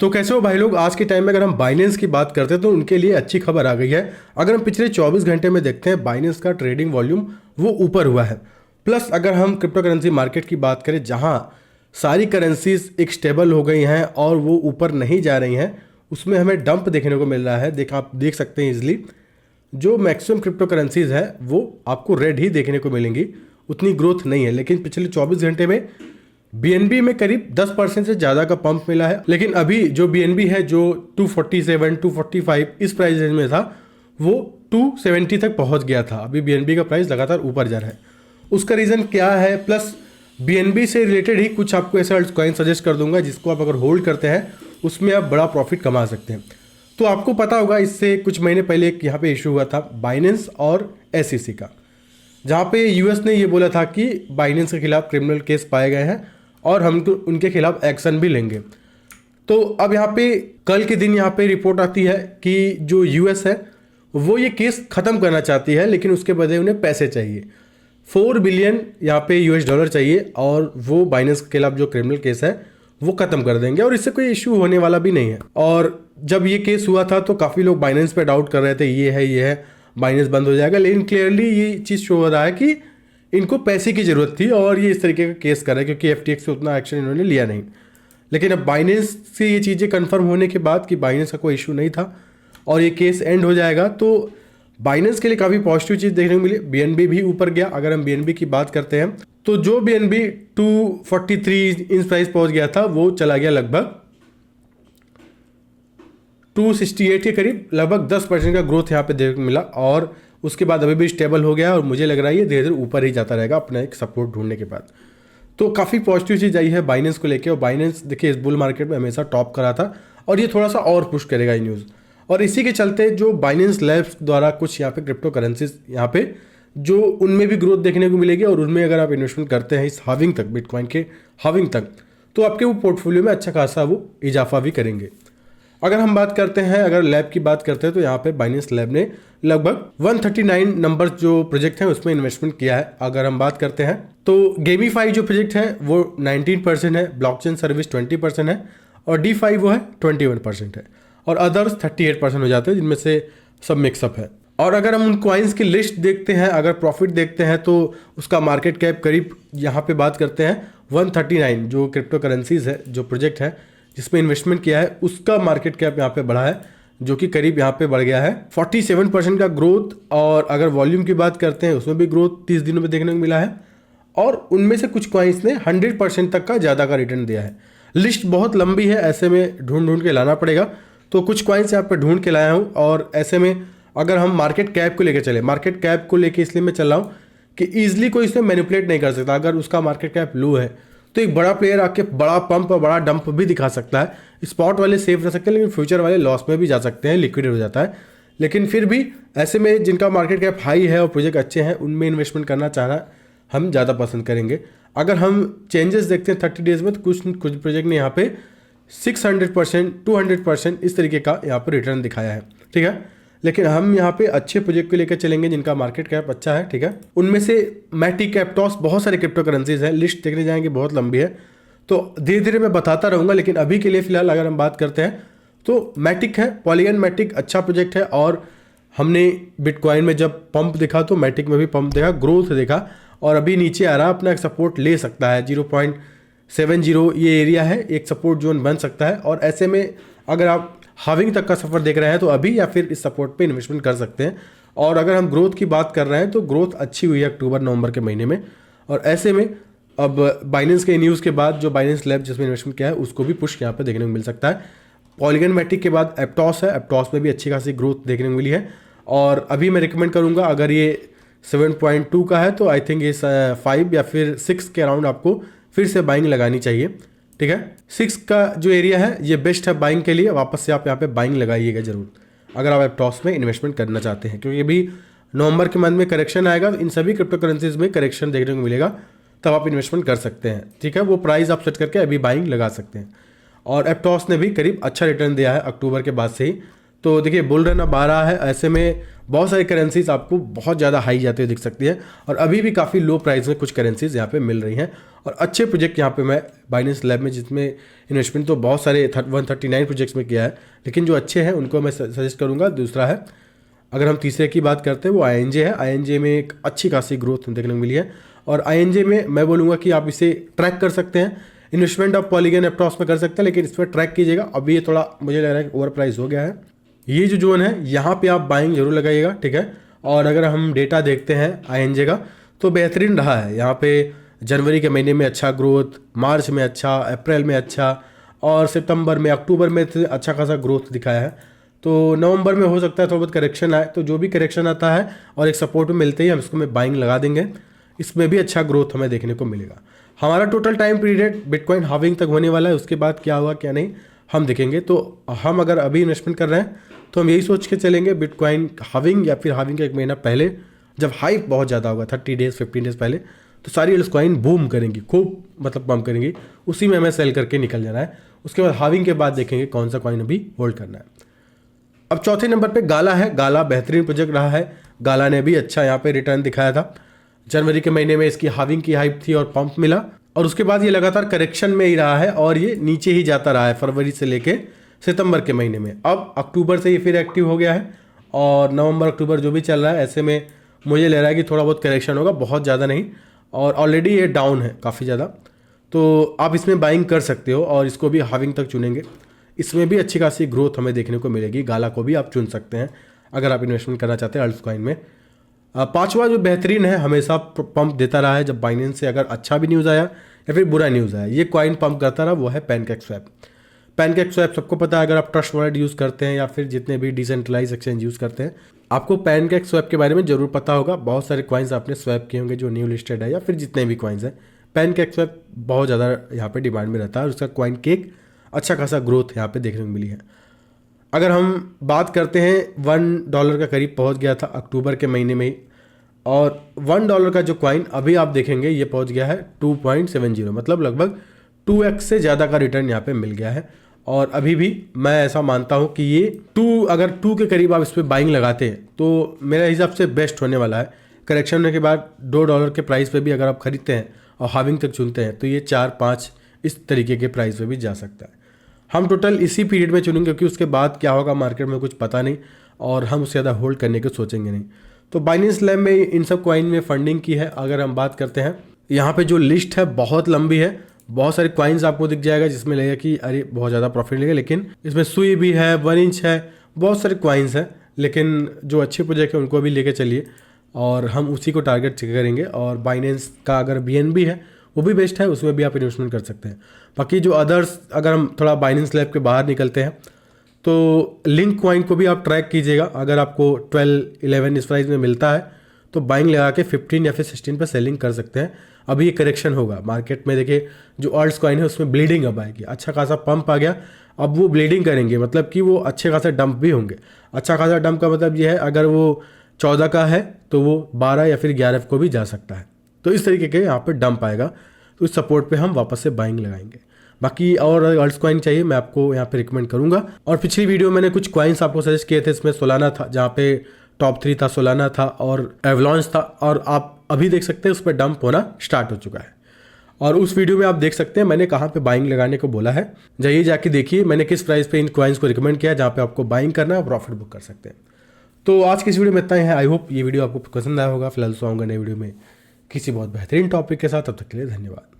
तो कैसे हो भाई लोग। आज के टाइम में अगर हम बाइनेंस की बात करते हैं तो उनके लिए अच्छी खबर आ गई है। अगर हम पिछले 24 घंटे में देखते हैं बाइनेंस का ट्रेडिंग वॉल्यूम वो ऊपर हुआ है। प्लस अगर हम क्रिप्टो करेंसी मार्केट की बात करें जहां सारी करेंसीज एक स्टेबल हो गई हैं और वो ऊपर नहीं जा रही हैं, उसमें हमें डंप देखने को मिल रहा है। आप देख सकते हैं इजिली जो मैक्सिमम क्रिप्टो करेंसीज है वो आपको रेड ही देखने को मिलेंगी, उतनी ग्रोथ नहीं है। लेकिन पिछले 24 घंटे में बीएनबी में करीब 10% से ज़्यादा का पंप मिला है। लेकिन अभी जो बीएनबी है जो 247 245 इस प्राइस रेंज में था वो 270 तक पहुंच गया था। अभी बीएनबी का प्राइस लगातार ऊपर जा रहा है। उसका रीज़न क्या है, प्लस बीएनबी से रिलेटेड ही कुछ आपको ऐसा कॉइन सजेस्ट कर दूंगा जिसको आप अगर होल्ड करते हैं उसमें आप बड़ा प्रॉफिट कमा सकते हैं। तो आपको पता होगा इससे कुछ महीने पहले एक यहाँ पे इशू हुआ था बाइनेंस और SEC का, जहाँ पे यूएस ने ये बोला था कि बाइनेंस के खिलाफ क्रिमिनल केस पाए गए हैं और हम तो उनके खिलाफ एक्शन भी लेंगे। तो अब यहाँ पे कल के दिन यहाँ पे रिपोर्ट आती है कि जो यूएस है वो ये केस ख़त्म करना चाहती है, लेकिन उसके बदले उन्हें पैसे चाहिए। 4 बिलियन यहाँ पे US$ चाहिए और वो बाइनेंस के खिलाफ जो क्रिमिनल केस है वो ख़त्म कर देंगे और इससे कोई इशू होने वाला भी नहीं है। और जब ये केस हुआ था तो काफ़ी लोग बाइनेंस पे डाउट कर रहे थे, ये है बाइनेंस बंद हो जाएगा। लेकिन क्लियरली ये चीज़ शो हो रहा है कि इनको पैसे की ज़रूरत थी और ये इस तरीके का केस कर रहे हैं क्योंकि FTX से उतना एक्शन इन्होंने लिया नहीं। लेकिन अब बाइनेंस से ये चीज़ें कंफर्म होने के बाद कि बाइनेंस का कोई इशू नहीं था और ये केस एंड हो जाएगा, तो बाइनेंस के लिए काफ़ी पॉजिटिव चीज़ देखने को मिली। BNB भी ऊपर गया। अगर हम BNB की बात करते हैं तो जो BNB 243 इंच प्राइस पहुंच गया था वो चला गया लगभग 268 के करीब। लगभग 10% का ग्रोथ यहाँ पे देखने को मिला और उसके बाद अभी भी स्टेबल हो गया और मुझे लग रहा है ये धीरे धीरे ऊपर ही जाता रहेगा अपना एक सपोर्ट ढूंढने के बाद। तो काफ़ी पॉजिटिव चीज़ आई है बाइनेंस को लेके। और बाइनेंस देखिए इस बुल मार्केट में हमेशा टॉप करा था और ये थोड़ा सा और पुश करेगा ये न्यूज़। और इसी के चलते जो बाइनेंस लैब्स द्वारा कुछ यहाँ पे क्रिप्टो करेंसीज यहाँ पे जो उनमें भी ग्रोथ देखने को मिलेगी और उनमें अगर आप इन्वेस्टमेंट करते हैं इस हाविंग तक, बिटकॉइन के हाविंग तक, तो आपके वो पोर्टफोलियो में अच्छा खासा वो इजाफा भी करेंगे। अगर हम बात करते हैं, अगर लैब की बात करते हैं तो यहाँ पे बाइनेंस लैब ने लगभग 139 नंबर जो प्रोजेक्ट हैं उसमें इन्वेस्टमेंट किया है। अगर हम बात करते हैं तो गेमीफाई जो प्रोजेक्ट है वो 19% है, ब्लॉकचेन सर्विस 20% है और DeFi वो है 21% है और अदर्स 38% हो जाते हैं जिनमें से सब मिक्सअप है। और अगर हम उन कॉइन्स की लिस्ट देखते हैं, अगर प्रॉफिट देखते हैं तो उसका मार्केट कैप करीब यहाँ पे बात करते हैं 139 जो क्रिप्टो करेंसीज है जो प्रोजेक्ट है जिसमें इन्वेस्टमेंट किया है उसका मार्केट कैप यहाँ पे बढ़ा है जो कि करीब यहाँ पे बढ़ गया है 47% का ग्रोथ। और अगर वॉल्यूम की बात करते हैं उसमें भी ग्रोथ 30 दिनों में देखने को मिला है और उनमें से कुछ कॉइन्स ने 100% तक का ज़्यादा का रिटर्न दिया है। लिस्ट बहुत लंबी है, ऐसे में ढूंढ के लाना पड़ेगा। तो कुछ कॉइन्स यहाँ पे ढूंढ के लाया हूँ और ऐसे में अगर हम मार्केट कैप को लेकर चले, मार्केट कैप को लेकर इसलिए मैं चल रहा हूँ कि ईजिली कोई इसमें मैनिपुलेट नहीं कर सकता। अगर उसका मार्केट कैप लो है तो एक बड़ा प्लेयर आके बड़ा पंप और बड़ा डंप भी दिखा सकता है। स्पॉट वाले सेफ रह सकते हैं लेकिन फ्यूचर वाले लॉस में भी जा सकते हैं, लिक्विडेट हो जाता है। लेकिन फिर भी ऐसे में जिनका मार्केट कैप हाई है और प्रोजेक्ट अच्छे हैं उनमें इन्वेस्टमेंट करना चाहना हम ज़्यादा पसंद करेंगे। अगर हम चेंजेस देखते हैं 30 डेज में तो कुछ प्रोजेक्ट ने यहाँ पे 600% 200% इस तरीके का यहाँ पर रिटर्न दिखाया है, ठीक है। लेकिन हम यहाँ पे अच्छे प्रोजेक्ट को लेकर चलेंगे जिनका मार्केट कैप अच्छा है, ठीक है। उनमें से मैटिक, एप्टॉस, बहुत सारे क्रिप्टो करेंसीज हैं, लिस्ट देखने जाएंगे बहुत लंबी है तो धीरे धीरे मैं बताता रहूँगा। लेकिन अभी के लिए फिलहाल अगर हम बात करते हैं तो मैटिक है, पॉलीगन मैटिक अच्छा प्रोजेक्ट है और हमने बिटकॉइन में जब पंप देखा तो मैटिक में भी पंप देखा, ग्रोथ देखा और अभी नीचे आ रहा अपना एक सपोर्ट ले सकता है 0.70 ये एरिया है, एक सपोर्ट जोन बन सकता है। और ऐसे में अगर आप हाविंग तक का सफ़र देख रहे हैं तो अभी या फिर इस सपोर्ट पे इन्वेस्टमेंट कर सकते हैं। और अगर हम ग्रोथ की बात कर रहे हैं तो ग्रोथ अच्छी हुई है अक्टूबर नवंबर के महीने में। और ऐसे में अब बाइनेंस के न्यूज़ के बाद जो बाइनेंस लैब जिसमें इन्वेस्टमेंट किया है उसको भी पुश यहाँ पे देखने को मिल सकता है। पॉलीगन मैटिक के बाद एप्टॉस है, एप्टॉस में भी अच्छी खासी ग्रोथ देखने को मिली है और अभी मैं रिकमेंड करूँगा अगर ये 7.2 का है तो आई थिंक ये 5 या फिर 6 के अराउंड आपको फिर से बाइंग लगानी चाहिए, ठीक है। 6 का जो एरिया है ये बेस्ट है बाइंग के लिए, वापस से आप यहाँ पे बाइंग लगाइएगा जरूर अगर आप एप्टॉस में इन्वेस्टमेंट करना चाहते हैं, क्योंकि अभी नवंबर के मंथ में करेक्शन आएगा तो इन सभी क्रिप्टो करेंसीज में करेक्शन देखने को मिलेगा, तब आप इन्वेस्टमेंट कर सकते हैं, ठीक है। वो प्राइस आप सेट करके अभी बाइंग लगा सकते हैं। और एप्टॉस ने भी करीब अच्छा रिटर्न दिया है अक्टूबर के बाद से ही, तो देखिए बुल रन अब आ रहा है, ऐसे में बहुत सारी करेंसीज आपको बहुत ज़्यादा हाई जाते हुए दिख सकती है और अभी भी काफ़ी लो प्राइस में कुछ करेंसीज यहाँ पे मिल रही हैं और अच्छे प्रोजेक्ट यहाँ पे मैं बाइनेंस लैब में, जिसमें इन्वेस्टमेंट तो बहुत सारे 139 प्रोजेक्ट्स में किया है, लेकिन जो अच्छे हैं उनको मैं सजेस्ट करूँगा। दूसरा है, अगर हम तीसरे की बात करते हैं वो INJ है। INJ में एक अच्छी खासी ग्रोथ देखने को मिली है और INJ में मैं बोलूँगा कि आप इसे ट्रैक कर सकते हैं। इन्वेस्टमेंट आप पॉलीगन अप्रॉक्स में कर सकते हैं, लेकिन इस पर ट्रैक कीजिएगा। अभी ये थोड़ा मुझे लग रहा है कि ओवर प्राइस हो गया है। ये जो जोन है यहाँ पे आप बाइंग जरूर लगाइएगा, ठीक है। और अगर हम डेटा देखते हैं INJ का तो बेहतरीन रहा है। यहाँ पे जनवरी के महीने में अच्छा ग्रोथ, मार्च में अच्छा, अप्रैल में अच्छा और सितंबर में, अक्टूबर में अच्छा खासा ग्रोथ दिखाया है। तो नवंबर में हो सकता है थोड़ा बहुत करेक्शन आए, तो जो भी करेक्शन आता है और एक सपोर्ट में मिलते ही हम इसको में बाइंग लगा देंगे। इसमें भी अच्छा ग्रोथ हमें देखने को मिलेगा। हमारा total time period bitcoin having तक होने वाला है, उसके बाद क्या होगा क्या नहीं हम देखेंगे। तो हम अगर अभी इन्वेस्टमेंट कर रहे हैं तो हम यही सोच के चलेंगे बिटकॉइन हाविंग या फिर हाविंग का एक महीना पहले, जब हाइप बहुत ज़्यादा होगा 30 डेज 15 डेज पहले, तो सारी कॉइन बूम करेंगी, खूब मतलब पम्प करेंगी, उसी में हमें सेल करके निकल जाना है। उसके बाद हाविंग के बाद देखेंगे कौन सा कॉइन अभी होल्ड करना है। अब चौथे नंबर पे गाला है। गाला बेहतरीन प्रोजेक्ट रहा है। गाला ने भी अच्छा यहाँ पे रिटर्न दिखाया था। जनवरी के महीने में इसकी हाविंग की हाइप थी और पंप मिला और उसके बाद ये लगातार करेक्शन में ही रहा है और ये नीचे ही जाता रहा है फरवरी से लेके सितंबर के महीने में। अब अक्टूबर से ये फिर एक्टिव हो गया है और नवंबर अक्टूबर जो भी चल रहा है, ऐसे में मुझे लग रहा है कि थोड़ा बहुत करेक्शन होगा, बहुत ज़्यादा नहीं, और ऑलरेडी ये डाउन है काफ़ी ज़्यादा। तो आप इसमें बाइंग कर सकते हो और इसको भी हाविंग तक चुनेंगे। इसमें भी अच्छी खासी ग्रोथ हमें देखने को मिलेगी। गाला को भी आप चुन सकते हैं अगर आप इन्वेस्टमेंट करना चाहते हैं अल्टकॉइन में। पांचवा जो बेहतरीन है, हमेशा पंप देता रहा है जब बाइनेंस से अगर अच्छा भी न्यूज़ आया या फिर बुरा न्यूज़ आया, ये कॉइन पंप करता रहा, वो है पैनकेकस्वैप। पैनकेकस्वैप सबको पता है, अगर आप ट्रस्ट वॉलेट यूज़ करते हैं या फिर जितने भी डिसेंट्रलाइज एक्सचेंज यूज़ करते हैं, आपको पैनकेकस्वैप के बारे में ज़रूर पता होगा। बहुत सारे कॉइन्स आपने स्वैप किए होंगे जो न्यू लिस्टेड है या फिर जितने भी कॉइन्स हैं। पैनकेकस्वैप बहुत ज़्यादा यहाँ पे डिमांड में रहता है और उसका कॉइन केक अच्छा खासा ग्रोथ यहाँ पे देखने को मिली है। अगर हम बात करते हैं, $1 का करीब पहुँच गया था अक्टूबर के महीने में ही, और $1 का जो कॉइन अभी आप देखेंगे ये पहुँच गया है 2.70, मतलब लगभग 2x से ज़्यादा का रिटर्न यहाँ पे मिल गया है। और अभी भी मैं ऐसा मानता हूँ कि ये अगर 2 के करीब आप इस पर बाइंग लगाते हैं तो मेरे हिसाब से बेस्ट होने वाला है। करेक्शन होने के बाद $2 के प्राइस पे भी अगर आप खरीदते हैं और हाविंग तक चुनते हैं तो ये 4-5 इस तरीके के प्राइस पे भी जा सकता है। हम टोटल इसी पीरियड में चुनेंगे क्योंकि उसके बाद क्या होगा मार्केट में कुछ पता नहीं और हम उससे ज़्यादा होल्ड करने के सोचेंगे नहीं। तो बाइनेंस लैब में इन सब कॉइन में फंडिंग की है। अगर हम बात करते हैं, यहाँ पे जो लिस्ट है बहुत लंबी है, बहुत सारे कॉइन्स आपको दिख जाएगा जिसमें लगेगा कि अरे बहुत ज़्यादा प्रॉफिट लेगा, लेकिन इसमें सुई भी है, 1 इंच है, बहुत सारे कॉइन्स हैं। लेकिन जो अच्छे प्रोजेक्ट है उनको भी लेके चलिए और हम उसी को टारगेट करेंगे। और बाइनेंस का अगर BNB है वो भी बेस्ट है, उसमें भी आप इन्वेस्टमेंट कर सकते हैं। बाकी जो अदर्स, अगर हम थोड़ा बाइनेंस लैब के बाहर निकलते हैं तो लिंक कॉइन को भी आप ट्रैक कीजिएगा। अगर आपको 12-11 इस प्राइस में मिलता है तो बाइंग लगा के 15 या फिर 16 पर सेलिंग कर सकते हैं। अभी ये करेक्शन होगा मार्केट में। देखिए जो अल्ट्स कॉइन है उसमें ब्लीडिंग अब आएगी, अच्छा खासा पंप आ गया, अब वो ब्लीडिंग करेंगे, मतलब कि वो अच्छे खासा डंप भी होंगे। अच्छा खासा डंप का मतलब ये है अगर वो 14 का है तो वो 12 या फिर 11 को भी जा सकता है। तो इस तरीके के यहाँ पे डंप आएगा, तो इस सपोर्ट पे हम वापस से बाइंग लगाएंगे। बाकी और अल्ट्स कॉइन चाहिए मैं आपको यहाँ पे रिकमेंड करूँगा। और पिछली वीडियो मैंने कुछ कॉइन्स आपको सजेस्ट किए थे, इसमें सोलाना था, जहाँ पे टॉप 3 था, सोलाना था और एवलॉन्च था, और आप अभी देख सकते हैं उस पर डंप होना स्टार्ट हो चुका है। और उस वीडियो में आप देख सकते हैं मैंने कहाँ पे बाइंग लगाने को बोला है, जाइए जाके देखिए मैंने किस प्राइस पे इन कॉइन्स को रिकमेंड किया जहाँ पे आपको बाइंग करना है और प्रॉफिट बुक कर सकते हैं। तो आज की इस वीडियो में इतना ही है। आई होप ये वीडियो आपको पसंद आया होगा। फिलहाल सो आऊँगा नई वीडियो में किसी बहुत बेहतरीन टॉपिक के साथ, तब तक के लिए धन्यवाद।